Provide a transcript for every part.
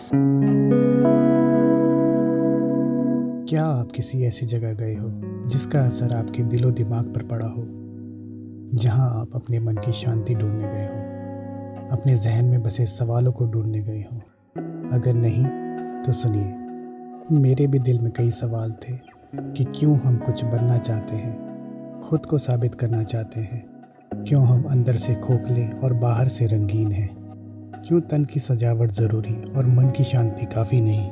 क्या आप किसी ऐसी जगह गए हो जिसका असर आपके दिलो दिमाग पर पड़ा हो, जहां आप अपने मन की शांति ढूंढने गए हो, अपने जहन में बसे सवालों को ढूंढने गए हो? अगर नहीं तो सुनिए, मेरे भी दिल में कई सवाल थे कि क्यों हम कुछ बनना चाहते हैं, खुद को साबित करना चाहते हैं, क्यों हम अंदर से खोखले और बाहर से रंगीन हैं, क्यों तन की सजावट ज़रूरी और मन की शांति काफ़ी नहीं,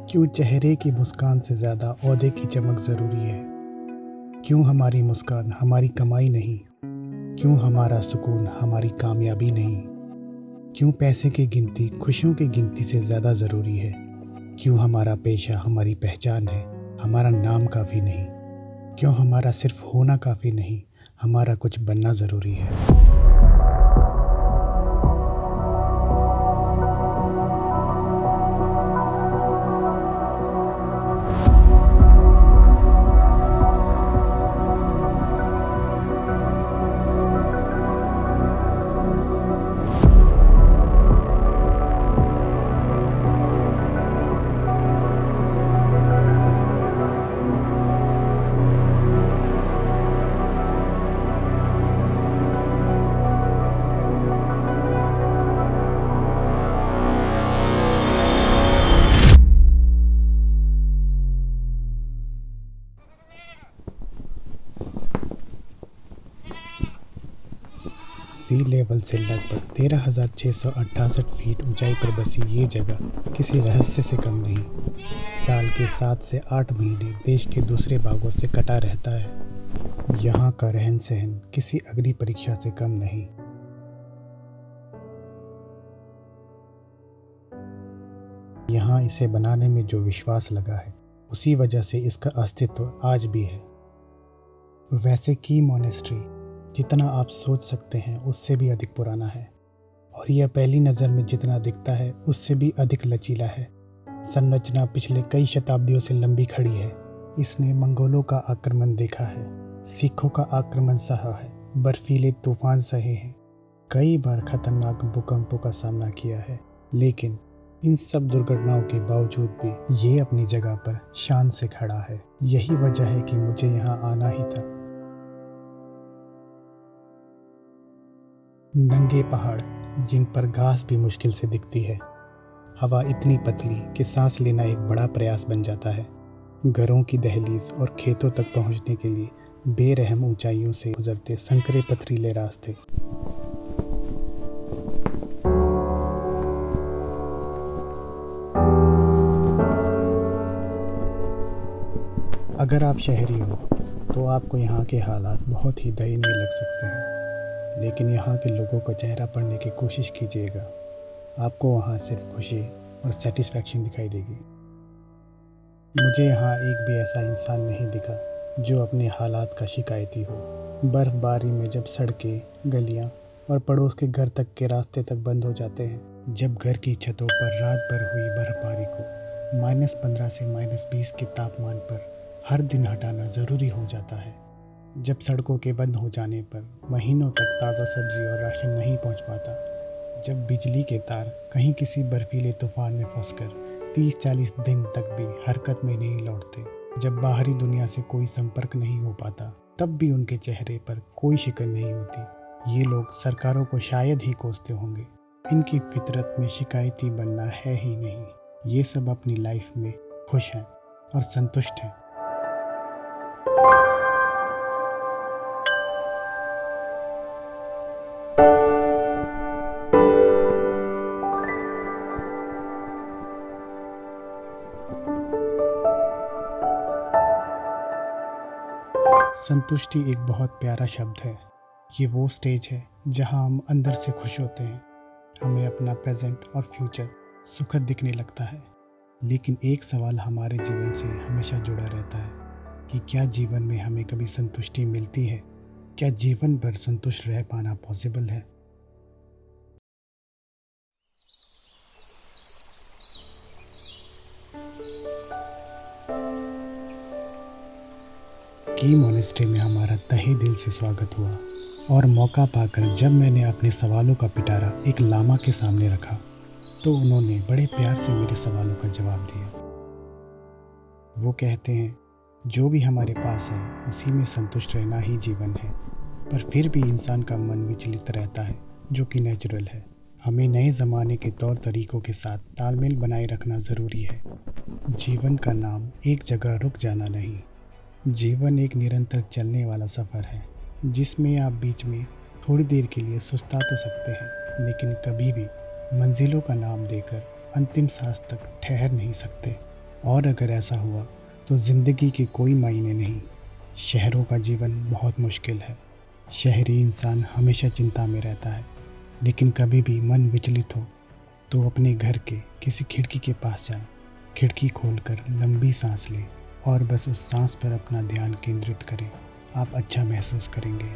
क्यों चेहरे की मुस्कान से ज़्यादा ओहदे की चमक ज़रूरी है, क्यों हमारी मुस्कान हमारी कमाई नहीं, क्यों हमारा सुकून हमारी कामयाबी नहीं, क्यों पैसे की गिनती खुशियों की गिनती से ज़्यादा ज़रूरी है, क्यों हमारा पेशा हमारी पहचान है, हमारा नाम काफ़ी नहीं, क्यों हमारा सिर्फ होना काफ़ी नहीं, हमारा कुछ बनना ज़रूरी है। सी लेवल से लगभग 13,668 फीट ऊंचाई पर बसी ये जगह किसी रहस्य से कम नहीं। साल के 7 से 8 महीने देश के दूसरे भागों से कटा रहता है। यहाँ का रहन सहन किसी अग्नि परीक्षा से कम नहीं। यहाँ इसे बनाने में जो विश्वास लगा है, उसी वजह से इसका अस्तित्व आज भी है। वैसे की मॉनेस्ट्री जितना आप सोच सकते हैं उससे भी अधिक पुराना है, और यह पहली नज़र में जितना दिखता है उससे भी अधिक लचीला है। संरचना पिछले कई शताब्दियों से लंबी खड़ी है। इसने मंगोलों का आक्रमण देखा है, सिखों का आक्रमण सहा है, बर्फीले तूफान सहे हैं, कई बार खतरनाक भूकंपों का सामना किया है, लेकिन इन सब दुर्घटनाओं के बावजूद भी ये अपनी जगह पर शान से खड़ा है। यही वजह है कि मुझे यहाँ आना ही था। नंगे पहाड़ जिन पर घास भी मुश्किल से दिखती है, हवा इतनी पतली कि सांस लेना एक बड़ा प्रयास बन जाता है, घरों की दहलीज और खेतों तक पहुंचने के लिए बेरहम ऊंचाइयों से गुजरते संकरे पथरीले रास्ते। अगर आप शहरी हो तो आपको यहाँ के हालात बहुत ही दयनीय लग सकते हैं, लेकिन यहाँ के लोगों का चेहरा पढ़ने की कोशिश कीजिएगा, आपको वहाँ सिर्फ खुशी और सेटिस्फैक्शन दिखाई देगी। मुझे यहाँ एक भी ऐसा इंसान नहीं दिखा जो अपने हालात का शिकायती हो। बर्फबारी में जब सड़कें, गलियाँ और पड़ोस के घर तक के रास्ते तक बंद हो जाते हैं, जब घर की छतों पर रात भर हुई बर्फबारी को -15 से -20 के तापमान पर हर दिन हटाना ज़रूरी हो जाता है, जब सड़कों के बंद हो जाने पर महीनों तक ताज़ा सब्जी और राशन नहीं पहुंच पाता, जब बिजली के तार कहीं किसी बर्फीले तूफान में फंसकर 30-40 दिन तक भी हरकत में नहीं लौटते, जब बाहरी दुनिया से कोई संपर्क नहीं हो पाता, तब भी उनके चेहरे पर कोई शिकन नहीं होती। ये लोग सरकारों को शायद ही कोसते होंगे, इनकी फितरत में शिकायती बनना है ही नहीं। ये सब अपनी लाइफ में खुश हैं और संतुष्ट हैं। संतुष्टि एक बहुत प्यारा शब्द है। ये वो स्टेज है जहां हम अंदर से खुश होते हैं, हमें अपना प्रेजेंट और फ्यूचर सुखद दिखने लगता है। लेकिन एक सवाल हमारे जीवन से हमेशा जुड़ा रहता है कि क्या जीवन में हमें कभी संतुष्टि मिलती है? क्या जीवन भर संतुष्ट रह पाना पॉसिबल है? की मॉनेस्ट्री में हमारा तहे दिल से स्वागत हुआ, और मौका पाकर जब मैंने अपने सवालों का पिटारा एक लामा के सामने रखा तो उन्होंने बड़े प्यार से मेरे सवालों का जवाब दिया। वो कहते हैं, जो भी हमारे पास है उसी में संतुष्ट रहना ही जीवन है, पर फिर भी इंसान का मन विचलित रहता है, जो कि नेचुरल है। हमें नए ज़माने के तौर तरीकों के साथ तालमेल बनाए रखना ज़रूरी है। जीवन का नाम एक जगह रुक जाना नहीं। जीवन एक निरंतर चलने वाला सफ़र है, जिसमें आप बीच में थोड़ी देर के लिए सुस्ता तो सकते हैं, लेकिन कभी भी मंजिलों का नाम देकर अंतिम सांस तक ठहर नहीं सकते। और अगर ऐसा हुआ तो ज़िंदगी के कोई मायने नहीं। शहरों का जीवन बहुत मुश्किल है। शहरी इंसान हमेशा चिंता में रहता है, लेकिन कभी भी मन विचलित हो तो अपने घर के किसी खिड़की के पास जाएं। खिड़की खोलकर लंबी सांस लें और बस उस सांस पर अपना ध्यान केंद्रित करें। आप अच्छा महसूस करेंगे।